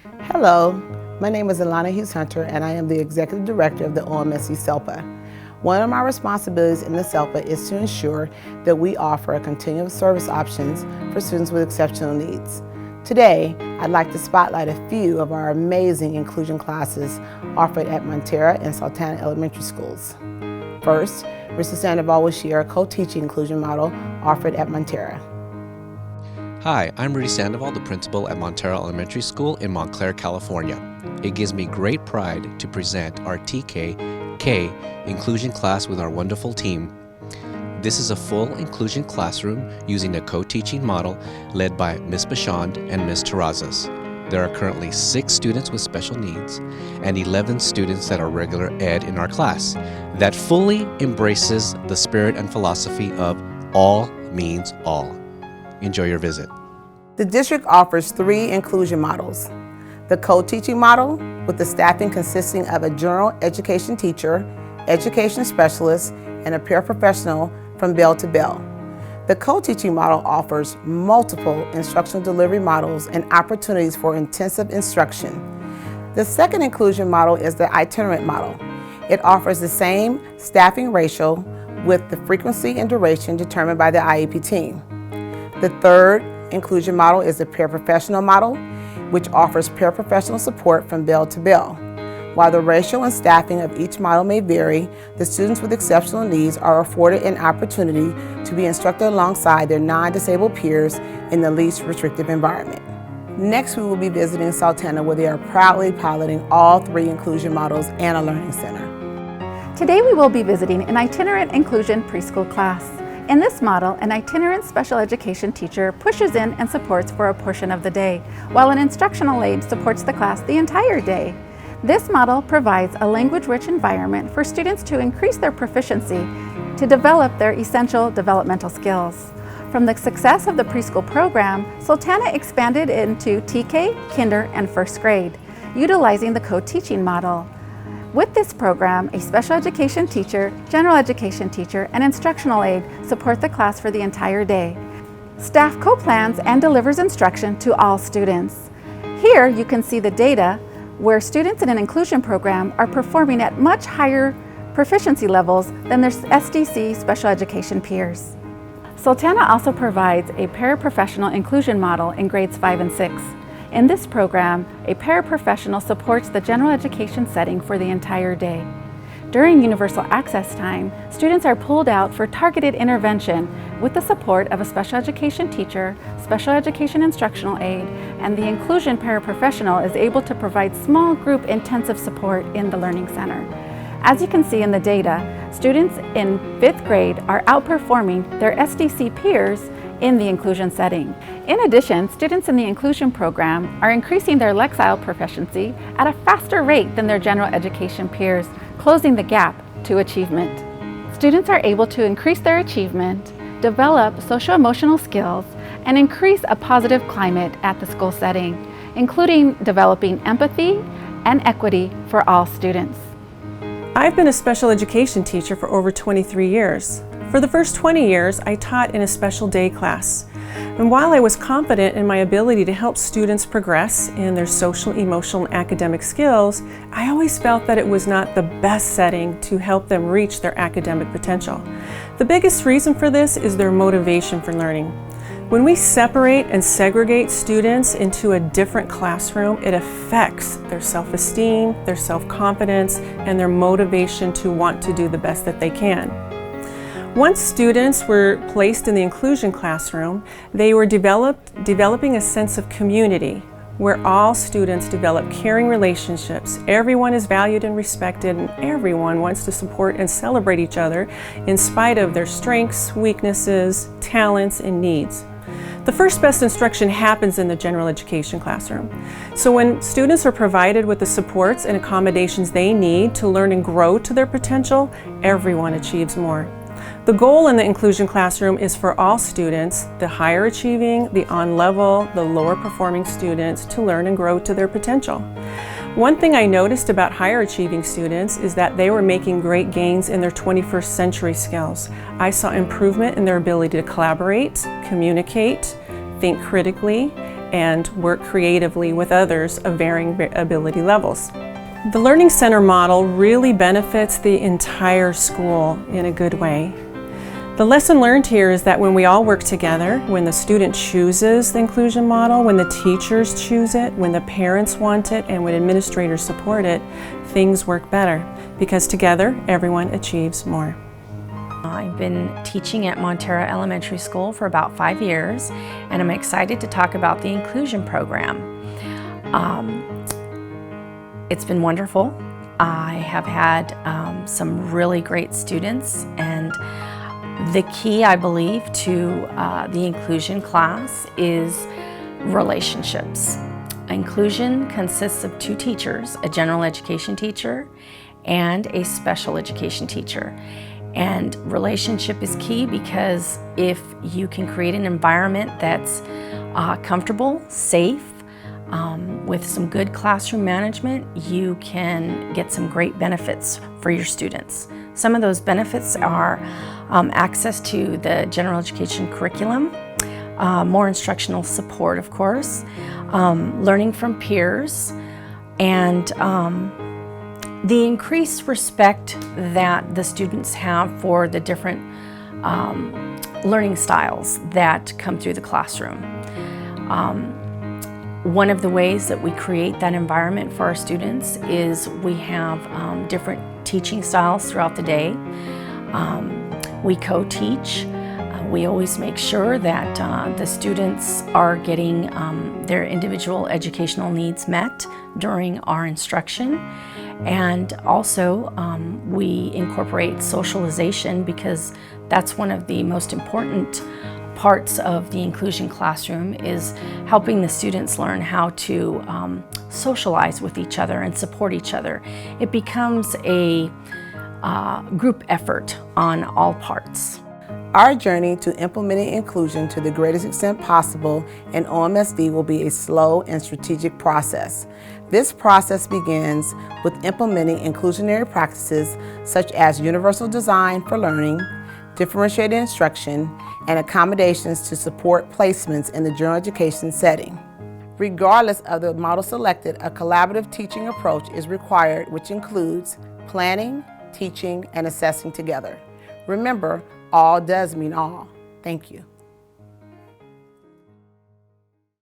Hello, my name is Alana Hughes-Hunter and I am the Executive Director of the OMSD SELPA. One of my responsibilities in the SELPA is to ensure that we offer continuum service options for students with exceptional needs. Today, I'd like to spotlight a few of our amazing inclusion classes offered at Montera and Sultana elementary schools. First, Mr. Sandoval will share a co-teaching inclusion model offered at Montera. Hi, I'm Rudy Sandoval, the principal at Montero Elementary School in Montclair, California. It gives me great pride to present our TK-K inclusion class with our wonderful team. This is a full inclusion classroom using a co-teaching model led by Ms. Bachand and Ms. Terrazas. There are currently 6 students with special needs and 11 students that are regular ed in our class that fully embraces the spirit and philosophy of all means all. Enjoy your visit. The district offers 3 inclusion models. The co-teaching model, with the staffing consisting of a general education teacher, education specialist, and a paraprofessional from bell to bell. The co-teaching model offers multiple instructional delivery models and opportunities for intensive instruction. The second inclusion model is the itinerant model. It offers the same staffing ratio with the frequency and duration determined by the IEP team. The third inclusion model is the paraprofessional model, which offers paraprofessional support from bell to bell. While the ratio and staffing of each model may vary, the students with exceptional needs are afforded an opportunity to be instructed alongside their non-disabled peers in the least restrictive environment. Next, we will be visiting Sultana, where they are proudly piloting all 3 inclusion models and a learning center. Today we will be visiting an itinerant inclusion preschool class. In this model, an itinerant special education teacher pushes in and supports for a portion of the day, while an instructional aide supports the class the entire day. This model provides a language-rich environment for students to increase their proficiency to develop their essential developmental skills. From the success of the preschool program, Sultana expanded into TK, Kinder, and first grade, utilizing the co-teaching model. With this program, a special education teacher, general education teacher, and instructional aide support the class for the entire day. Staff co-plans and delivers instruction to all students. Here you can see the data where students in an inclusion program are performing at much higher proficiency levels than their SDC special education peers. Sultana also provides a paraprofessional inclusion model in grades 5 and 6. In this program, a paraprofessional supports the general education setting for the entire day. During universal access time, students are pulled out for targeted intervention with the support of a special education teacher, special education instructional aide, and the inclusion paraprofessional is able to provide small group intensive support in the Learning Center. As you can see in the data, students in 5th grade are outperforming their SDC peers in the inclusion setting. In addition, students in the inclusion program are increasing their Lexile proficiency at a faster rate than their general education peers, closing the gap to achievement. Students are able to increase their achievement, develop social-emotional skills, and increase a positive climate at the school setting, including developing empathy and equity for all students. I've been a special education teacher for over 23 years. For the first 20 years, I taught in a special day class. And while I was confident in my ability to help students progress in their social, emotional, and academic skills, I always felt that it was not the best setting to help them reach their academic potential. The biggest reason for this is their motivation for learning. When we separate and segregate students into a different classroom, it affects their self-esteem, their self-confidence, and their motivation to want to do the best that they can. Once students were placed in the inclusion classroom, they were developing a sense of community where all students develop caring relationships. Everyone is valued and respected, and everyone wants to support and celebrate each other in spite of their strengths, weaknesses, talents, and needs. The first best instruction happens in the general education classroom. So when students are provided with the supports and accommodations they need to learn and grow to their potential, everyone achieves more. The goal in the inclusion classroom is for all students, the higher achieving, the on-level, the lower performing students, to learn and grow to their potential. One thing I noticed about higher achieving students is that they were making great gains in their 21st century skills. I saw improvement in their ability to collaborate, communicate, think critically, and work creatively with others of varying ability levels. The Learning Center model really benefits the entire school in a good way. The lesson learned here is that when we all work together, when the student chooses the inclusion model, when the teachers choose it, when the parents want it, and when administrators support it, things work better because together everyone achieves more. I've been teaching at Montero Elementary School for about 5 years, and I'm excited to talk about the inclusion program. It's been wonderful. I have had some really great students, and the key, I believe, to the inclusion class is relationships. Inclusion consists of 2 teachers, a general education teacher and a special education teacher. And relationship is key because if you can create an environment that's comfortable, safe, with some good classroom management, you can get some great benefits for your students. Some of those benefits are access to the general education curriculum, more instructional support, of course, learning from peers, and the increased respect that the students have for the different learning styles that come through the classroom. One of the ways that we create that environment for our students is we have different teaching styles throughout the day. We co-teach. We always make sure that the students are getting their individual educational needs met during our instruction. And also we incorporate socialization because that's one of the most important parts of the inclusion classroom, is helping the students learn how to socialize with each other and support each other. It becomes a group effort on all parts. Our journey to implementing inclusion to the greatest extent possible in OMSD will be a slow and strategic process. This process begins with implementing inclusionary practices such as universal design for learning, differentiated instruction, and accommodations to support placements in the general education setting. Regardless of the model selected, a collaborative teaching approach is required, which includes planning, teaching, and assessing together. Remember, all does mean all. Thank you.